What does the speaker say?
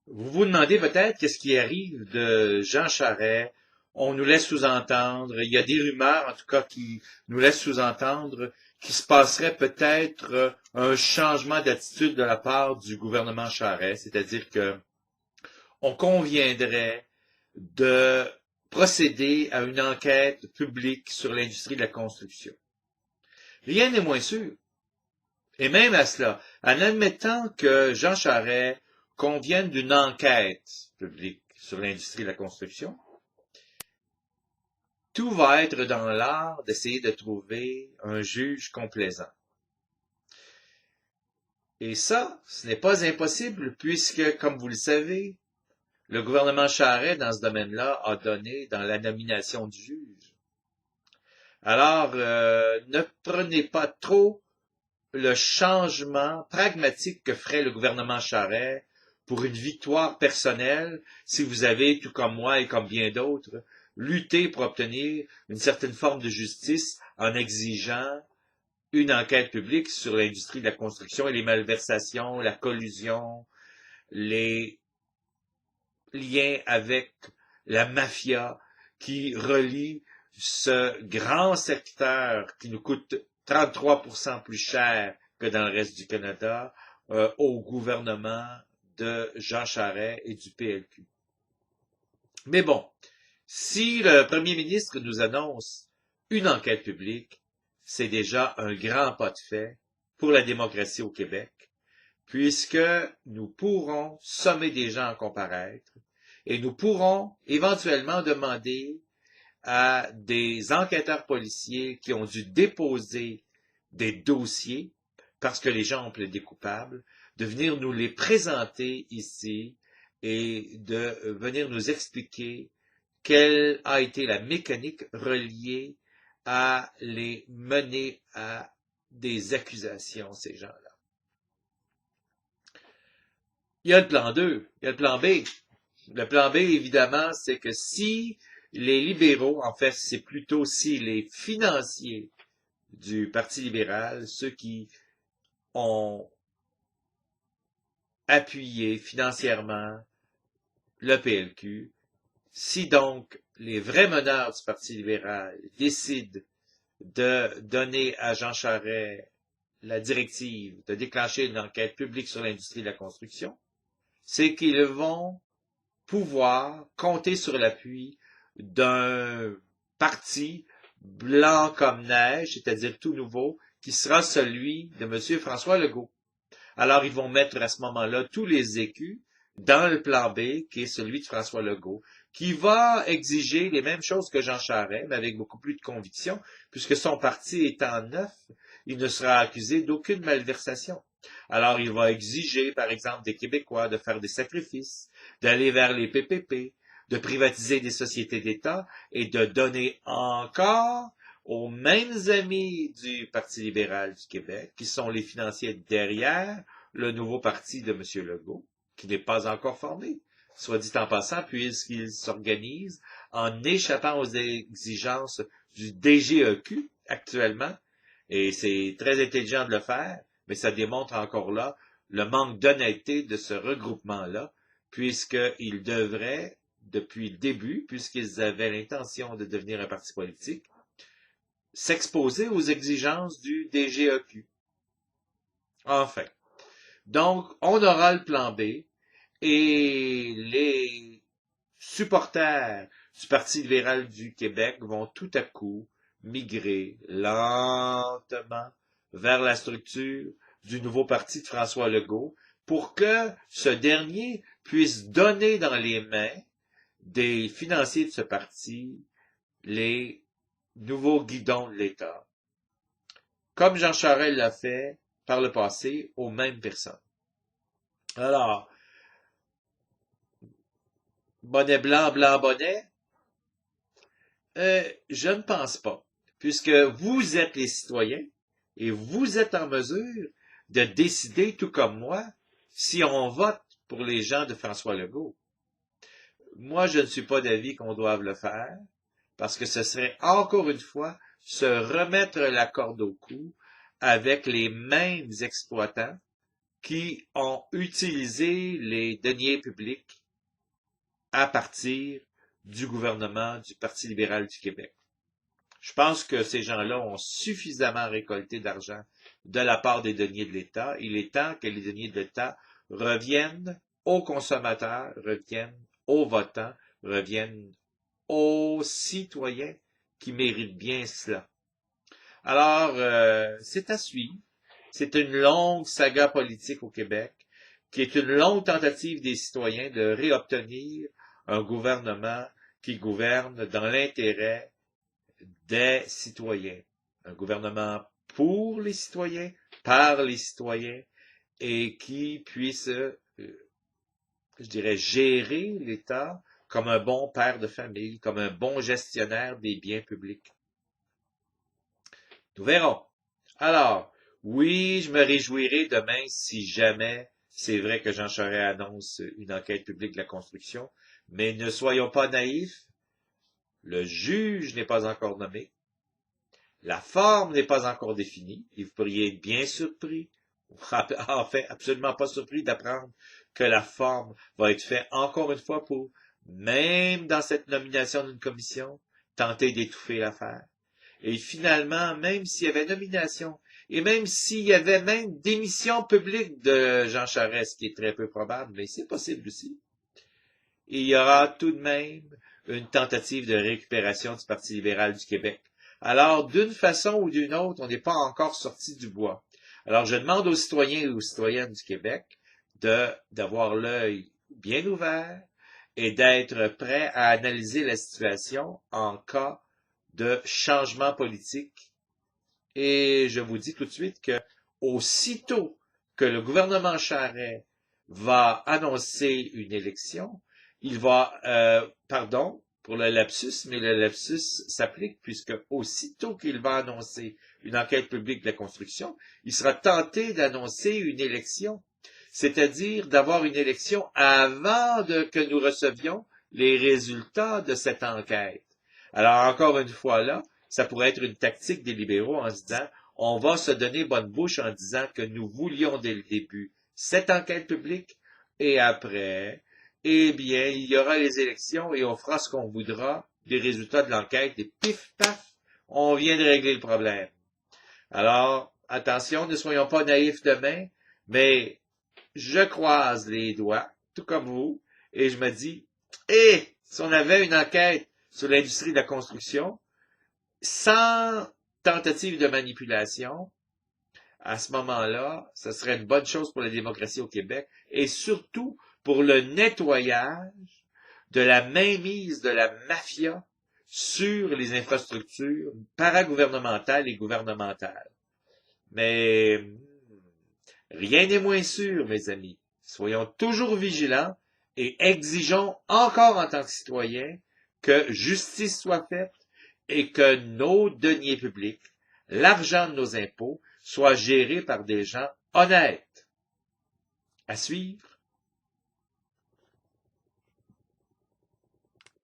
Vous vous demandez peut-être qu'est-ce qui arrive de Jean Charest. On nous laisse sous-entendre, il y a des rumeurs en tout cas qui nous laissent sous-entendre qu'il se passerait peut-être un changement d'attitude de la part du gouvernement Charest, c'est-à-dire que on conviendrait de procéder à une enquête publique sur l'industrie de la construction. Rien n'est moins sûr. Et même à cela, en admettant que Jean Charest convienne d'une enquête publique sur l'industrie de la construction, tout va être dans l'art d'essayer de trouver un juge complaisant. Et ça, ce n'est pas impossible puisque, comme vous le savez, le gouvernement Charest, dans ce domaine-là, a donné dans la nomination du juge. Alors, ne prenez pas trop le changement pragmatique que ferait le gouvernement Charest pour une victoire personnelle si vous avez, tout comme moi et comme bien d'autres, lutté pour obtenir une certaine forme de justice en exigeant une enquête publique sur l'industrie de la construction et les malversations, la collusion, les liens avec la mafia qui relie ce grand secteur qui nous coûte 33% plus cher que dans le reste du Canada au gouvernement de Jean Charest et du PLQ. Mais bon, si le premier ministre nous annonce une enquête publique, c'est déjà un grand pas de fait pour la démocratie au Québec, puisque nous pourrons sommer des gens à comparaître et nous pourrons éventuellement demander à des enquêteurs policiers qui ont dû déposer des dossiers parce que les gens ont plaidé coupables, de venir nous les présenter ici et de venir nous expliquer quelle a été la mécanique reliée à les mener à des accusations, ces gens-là. Il y a le plan 2, il y a le plan B. Le plan B, évidemment, c'est que si les libéraux, en fait, c'est plutôt si les financiers du Parti libéral, ceux qui ont appuyé financièrement le PLQ, si donc les vrais meneurs du Parti libéral décident de donner à Jean Charest la directive de déclencher une enquête publique sur l'industrie de la construction, c'est qu'ils vont pouvoir compter sur l'appui d'un parti blanc comme neige, c'est-à-dire tout nouveau, qui sera celui de M. François Legault. Alors, ils vont mettre à ce moment-là tous les écus dans le plan B, qui est celui de François Legault, qui va exiger les mêmes choses que Jean Charest, mais avec beaucoup plus de conviction, puisque son parti étant neuf, il ne sera accusé d'aucune malversation. Alors, il va exiger, par exemple, des Québécois de faire des sacrifices, d'aller vers les PPP, de privatiser des sociétés d'État et de donner encore aux mêmes amis du Parti libéral du Québec, qui sont les financiers derrière le nouveau parti de M. Legault, qui n'est pas encore formé, soit dit en passant, puisqu'il s'organise en échappant aux exigences du DGEQ actuellement, et c'est très intelligent de le faire, mais ça démontre encore là le manque d'honnêteté de ce regroupement-là, puisqu'ils devraient, depuis le début, puisqu'ils avaient l'intention de devenir un parti politique, s'exposer aux exigences du DGEQ. Enfin. Donc, on aura le plan B et les supporters du Parti libéral du Québec vont tout à coup migrer lentement vers la structure du nouveau parti de François Legault pour que ce dernier puisse donner dans les mains des financiers de ce parti les nouveaux guidons de l'État, comme Jean Charest l'a fait par le passé aux mêmes personnes. Alors, bonnet blanc, blanc bonnet, je ne pense pas, puisque vous êtes les citoyens et vous êtes en mesure de décider, tout comme moi, si on vote pour les gens de François Legault. Moi, je ne suis pas d'avis qu'on doive le faire, parce que ce serait encore une fois se remettre la corde au cou avec les mêmes exploitants qui ont utilisé les deniers publics à partir du gouvernement du Parti libéral du Québec. Je pense que ces gens-là ont suffisamment récolté d'argent de la part des deniers de l'État. Il est temps que les deniers de l'État reviennent aux consommateurs, reviennent aux votants, reviennent aux citoyens qui méritent bien cela. Alors, c'est à suivre. C'est une longue saga politique au Québec, qui est une longue tentative des citoyens de réobtenir un gouvernement qui gouverne dans l'intérêt des citoyens. Un gouvernement pour les citoyens, par les citoyens, et qui puisse, je dirais, gérer l'État comme un bon père de famille, comme un bon gestionnaire des biens publics. Nous verrons. Alors, oui, je me réjouirai demain si jamais c'est vrai que Jean Charest annonce une enquête publique de la construction, mais ne soyons pas naïfs, le juge n'est pas encore nommé, la forme n'est pas encore définie, et vous pourriez être bien surpris, en fait, absolument pas surpris d'apprendre que la forme va être faite encore une fois pour, même dans cette nomination d'une commission, tenter d'étouffer l'affaire. Et finalement, même s'il y avait nomination, et même s'il y avait même démission publique de Jean Charest, qui est très peu probable, mais c'est possible aussi, il y aura tout de même une tentative de récupération du Parti libéral du Québec. Alors, d'une façon ou d'une autre, on n'est pas encore sorti du bois. Alors, je demande aux citoyens et aux citoyennes du Québec d'avoir l'œil bien ouvert et d'être prêts à analyser la situation en cas de changement politique. Et je vous dis tout de suite que aussitôt que le gouvernement Charest va annoncer une élection, il va, pardon pour le lapsus, mais le lapsus s'applique puisque aussitôt qu'il va annoncer une enquête publique de la construction, il sera tenté d'annoncer une élection, c'est-à-dire d'avoir une élection avant que nous recevions les résultats de cette enquête. Alors, encore une fois là, ça pourrait être une tactique des libéraux en se disant, on va se donner bonne bouche en disant que nous voulions dès le début cette enquête publique et après, eh bien, il y aura les élections et on fera ce qu'on voudra des résultats de l'enquête et pif, paf, on vient de régler le problème. Alors, attention, ne soyons pas naïfs demain, mais je croise les doigts, tout comme vous, et je me dis, si on avait une enquête sur l'industrie de la construction, sans tentative de manipulation, à ce moment-là, ce serait une bonne chose pour la démocratie au Québec et surtout pour le nettoyage de la mainmise de la mafia sur les infrastructures paragouvernementales et gouvernementales. Mais rien n'est moins sûr, mes amis. Soyons toujours vigilants et exigeons encore en tant que citoyens que justice soit faite et que nos deniers publics, l'argent de nos impôts, soit géré par des gens honnêtes. À suivre.